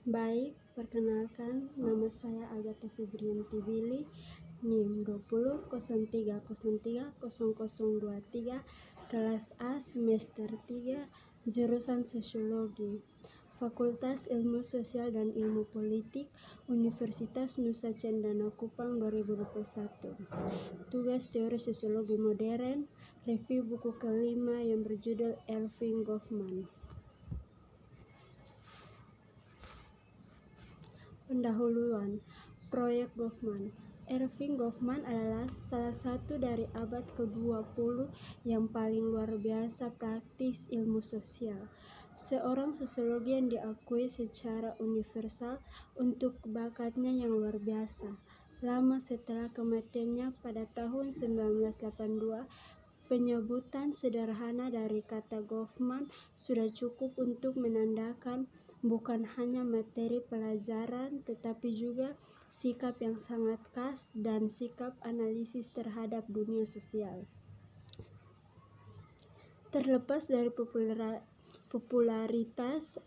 Baik, perkenalkan, nama saya Agatha Febrianti Billy, NIM 20 0303 0023, kelas A semester 3, jurusan Sosiologi, Fakultas Ilmu Sosial dan Ilmu Politik, Universitas Nusa Cendana Kupang 2021. Tugas teori sosiologi modern, review buku kelima yang berjudul Erving Goffman. Pendahuluan, proyek Goffman. Erving Goffman adalah salah satu dari abad ke-20 yang paling luar biasa praktis ilmu sosial. Seorang sosiologi yang diakui secara universal untuk bakatnya yang luar biasa. Lama setelah kematiannya pada tahun 1982, penyebutan sederhana dari kata Goffman sudah cukup untuk menandakan bukan hanya materi pelajaran, tetapi juga sikap yang sangat khas dan sikap analisis terhadap dunia sosial. Terlepas dari popularitas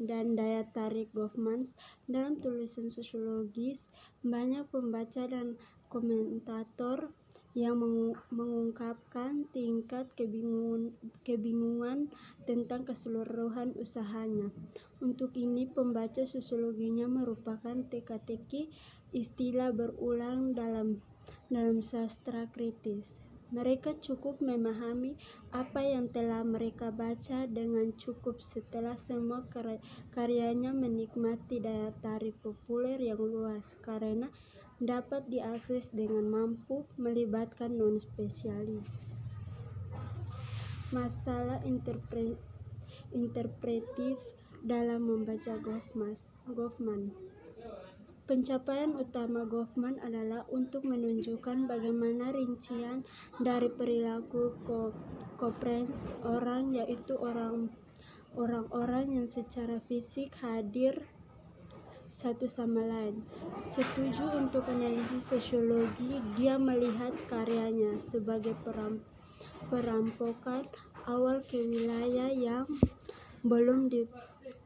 dan daya tarik Goffman dalam tulisan sosiologis, banyak pembaca dan komentator yang mengungkapkan tingkat kebingungan tentang keseluruhan usahanya. Untuk ini, pembaca sosiologinya merupakan teka-teki istilah berulang dalam sastra kritis. Mereka cukup memahami apa yang telah mereka baca dengan cukup setelah semua karyanya menikmati daya tarik populer yang luas karena dapat diakses dengan mampu melibatkan non-spesialis. Masalah interpretif dalam membaca Goffman. Pencapaian utama Goffman adalah untuk menunjukkan bagaimana rincian dari perilaku Copernicus orang, yaitu orang-orang yang secara fisik hadir satu sama lain. Setuju untuk analisis sosiologi, dia melihat karyanya sebagai perampokan awal ke wilayah yang belum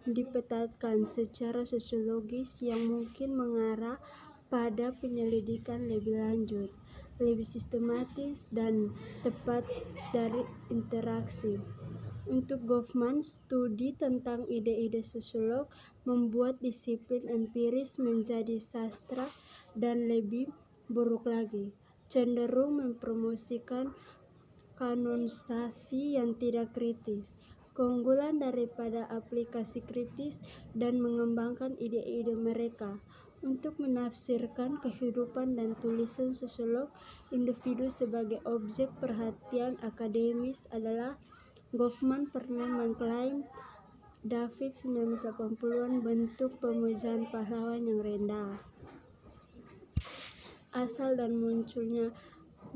dipetakan secara sosiologis yang mungkin mengarah pada penyelidikan lebih lanjut, lebih sistematis dan tepat dari interaksi. Untuk Goffman, studi tentang ide-ide sosiolog membuat disiplin empiris menjadi sastra dan lebih buruk lagi, cenderung mempromosikan kanonisasi yang tidak kritis, keunggulan daripada aplikasi kritis, dan mengembangkan ide-ide mereka. Untuk menafsirkan kehidupan dan tulisan sosiolog individu sebagai objek perhatian akademis adalah Goffman pernah mengklaim David 1980-an bentuk pemujaan pahlawan yang rendah. Asal dan munculnya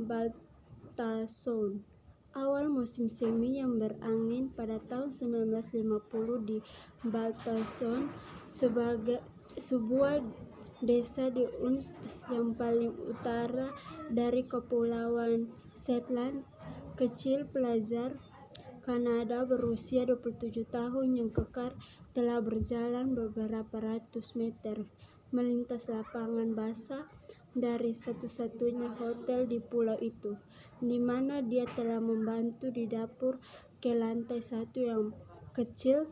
Baltason. Awal musim semi yang berangin pada tahun 1950 di Baltason, sebuah desa di Unst yang paling utara dari Kepulauan Shetland. Kecil pelajar Kanada berusia 27 tahun yang kekar telah berjalan beberapa ratus meter melintas lapangan basah dari satu-satunya hotel di pulau itu, di mana dia telah membantu di dapur ke lantai 1 yang kecil,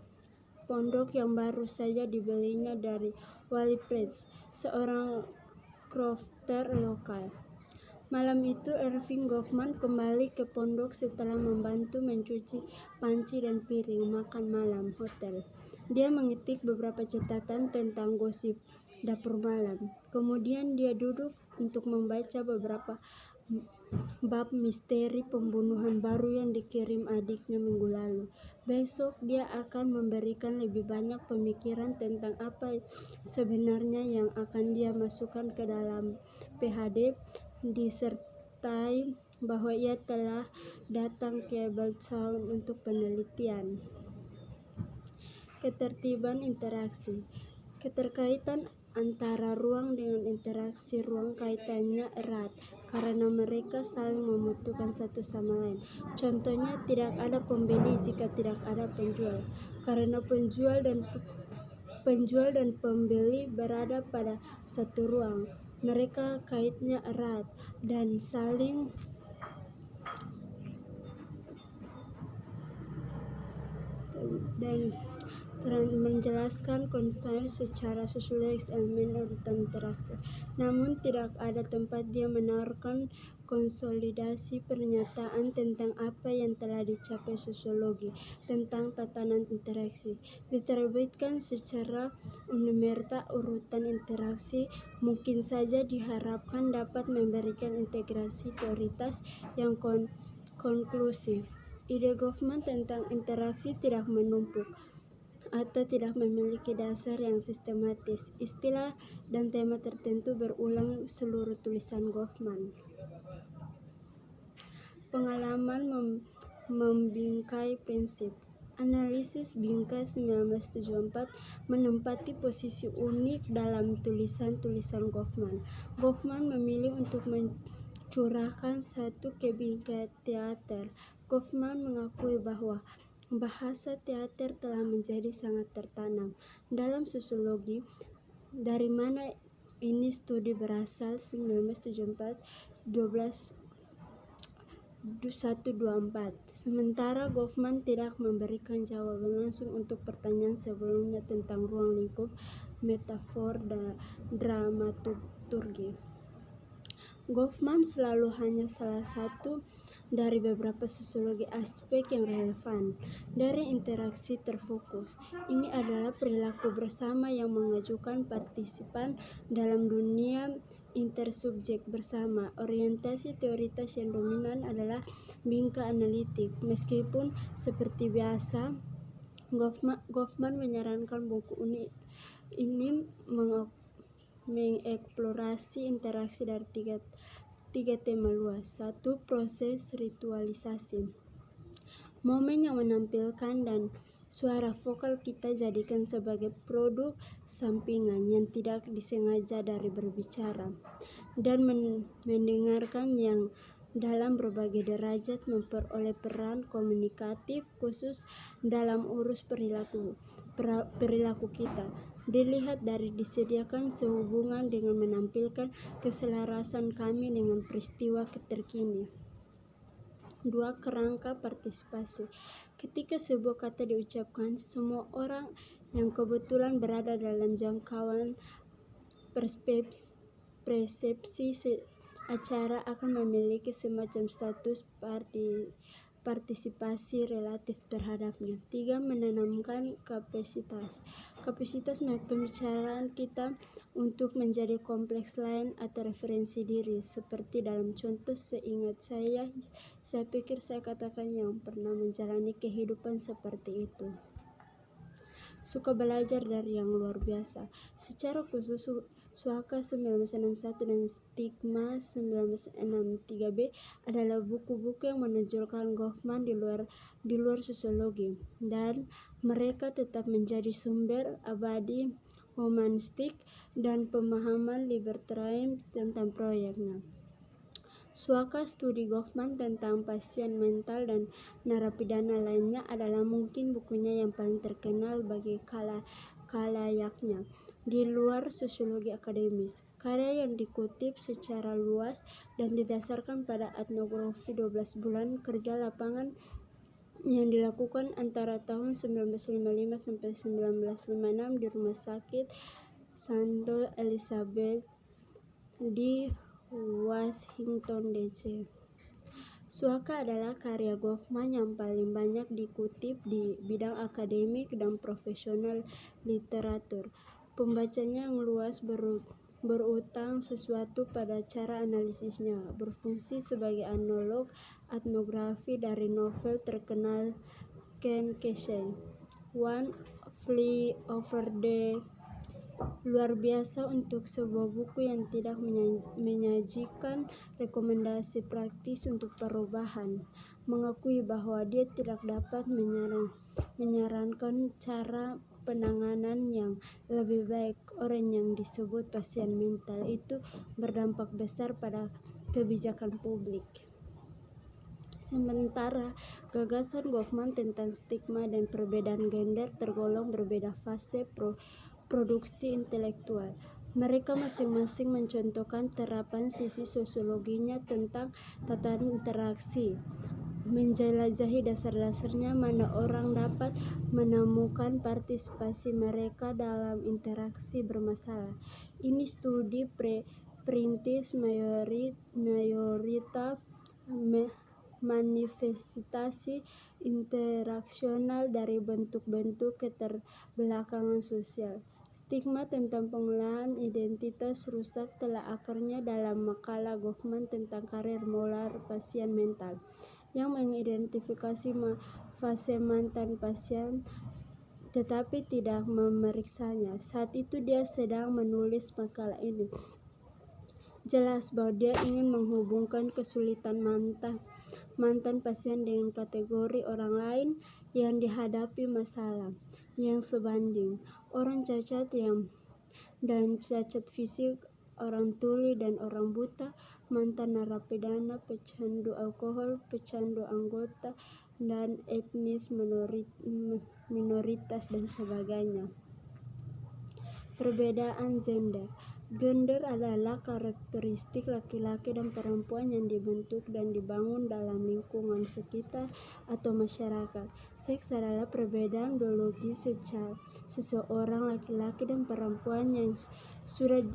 pondok yang baru saja dibelinya dari Wally Prince, seorang crofter lokal. Malam itu Erving Goffman kembali ke pondok setelah membantu mencuci panci dan piring makan malam hotel. Dia mengetik beberapa catatan tentang gosip dapur malam. Kemudian dia duduk untuk membaca beberapa bab misteri pembunuhan baru yang dikirim adiknya minggu lalu. Besok dia akan memberikan lebih banyak pemikiran tentang apa sebenarnya yang akan dia masukkan ke dalam PhD, disertai bahwa ia telah datang ke Baltown untuk penelitian. Ketertiban interaksi. Keterkaitan antara ruang dengan interaksi ruang kaitannya erat karena mereka saling membutuhkan satu sama lain. Contohnya, tidak ada pembeli jika tidak ada penjual, karena penjual dan penjual dan pembeli berada pada satu ruang. Mereka kaitnya erat dan saling menjelaskan konstan secara sosiologis elemen urutan interaksi. Namun tidak ada tempat dia menawarkan konsolidasi pernyataan tentang apa yang telah dicapai sosiologi tentang tatanan interaksi. Diterbitkan secara unimerta urutan interaksi mungkin saja diharapkan dapat memberikan integrasi teoritas yang konklusif. Ide Goffman tentang interaksi tidak menumpuk atau tidak memiliki dasar yang sistematis. Istilah dan tema tertentu berulang seluruh tulisan Goffman. Pengalaman membingkai prinsip. Analisis bingkai 1974 menempati posisi unik dalam tulisan-tulisan Goffman. Goffman memilih untuk mencurahkan satu kebingkai teater. Goffman mengakui bahwa bahasa teater telah menjadi sangat tertanam dalam sosiologi. Dari mana ini studi berasal 1974 124. Sementara Goffman tidak memberikan jawaban langsung untuk pertanyaan sebelumnya tentang ruang lingkup metafor dan dramaturgi. Goffman selalu hanya salah satu dari beberapa sosiologi aspek yang relevan dari interaksi terfokus. Ini adalah perilaku bersama yang mengajukan partisipan dalam dunia intersubjek bersama. Orientasi teoritas yang dominan adalah bingkai analitik. Meskipun seperti biasa, Goffman menyarankan buku ini mengeksplorasi interaksi dari tiga tema luas. 1. Proses ritualisasi. Momen yang menampilkan dan suara vokal kita jadikan sebagai produk sampingan yang tidak disengaja dari berbicara dan mendengarkan yang dalam berbagai derajat memperoleh peran komunikatif khusus dalam urus perilaku kita. Dilihat dari disediakan sehubungan dengan menampilkan keselarasan kami dengan peristiwa terkini. 2. Kerangka partisipasi. Ketika sebuah kata diucapkan, semua orang yang kebetulan berada dalam jangkauan persepsi acara akan memiliki semacam status partisipasi relatif terhadapnya. 3. Menanamkan kapasitas pembicaraan kita untuk menjadi kompleks lain atau referensi diri. Seperti dalam contoh, seingat saya pikir saya katakan yang pernah menjalani kehidupan seperti itu. Suka belajar dari yang luar biasa. Secara khusus, Suaka 1961 dan Stigma 1963b adalah buku-buku yang menonjolkan Goffman di luar sosiologi, dan mereka tetap menjadi sumber abadi humanistik dan pemahaman libertarian tentang proyeknya. Suaka studi Goffman tentang pasien mental dan narapidana lainnya adalah mungkin bukunya yang paling terkenal bagi kalayaknya di luar sosiologi akademis. Karya yang dikutip secara luas dan didasarkan pada etnografi 12 bulan kerja lapangan yang dilakukan antara tahun 1955 sampai 1956 di Rumah Sakit St. Elizabeth di Washington DC. Suaka adalah karya Goffman yang paling banyak dikutip di bidang akademik dan profesional literatur. Pembacanya yang luas berutang sesuatu pada cara analisisnya, berfungsi sebagai analog etnografi dari novel terkenal Ken Kesey, One Flew Over the luar biasa untuk sebuah buku yang tidak menyajikan rekomendasi praktis untuk perubahan. Mengakui bahwa dia tidak dapat menyarankan cara penanganan yang lebih baik orang yang disebut pasien mental itu berdampak besar pada kebijakan publik. Sementara gagasan Goffman tentang stigma dan perbedaan gender tergolong berbeda fase produksi intelektual. Mereka masing-masing mencontohkan terapan sisi sosiologinya tentang tata interaksi, menjelajahi dasar-dasarnya mana orang dapat menemukan partisipasi mereka dalam interaksi bermasalah. Ini studi perintis mayoritas manifestasi interaksional dari bentuk-bentuk keterbelakangan sosial. Stigma tentang pengolahan identitas rusak telah akarnya dalam makalah Goffman tentang karir moral pasien mental, yang mengidentifikasi fase mantan pasien tetapi tidak memeriksanya. Saat itu dia sedang menulis makalah ini. Jelas bahwa dia ingin menghubungkan kesulitan mantan pasien dengan kategori orang lain yang dihadapi masalah yang sebanding, orang cacat dan cacat fisik, orang tuli dan orang buta, mantan narapidana, pecandu alkohol, pecandu anggota, dan etnis minoritas dan sebagainya. Perbedaan gender. Gender adalah karakteristik laki-laki dan perempuan yang dibentuk dan dibangun dalam lingkungan sekitar atau masyarakat. Seks adalah perbedaan biologis seseorang laki-laki dan perempuan yang sudah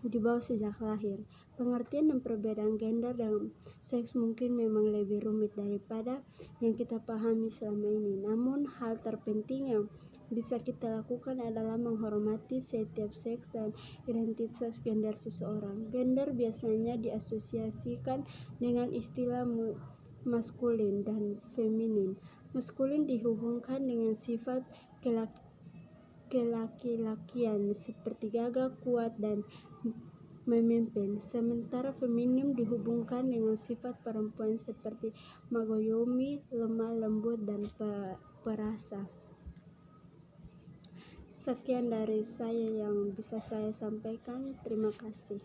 dibawa sejak lahir. Pengertian dan perbedaan gender dan seks mungkin memang lebih rumit daripada yang kita pahami selama ini. Namun hal terpenting yang bisa kita lakukan adalah menghormati setiap seks dan identitas gender seseorang. Gender biasanya diasosiasikan dengan istilah maskulin dan feminin. Maskulin dihubungkan dengan sifat kelaki-lakian seperti gagah, kuat, dan memimpin, sementara feminin dihubungkan dengan sifat perempuan seperti mengayomi, lemah lembut, dan perasa. Sekian dari saya yang bisa saya sampaikan. Terima kasih.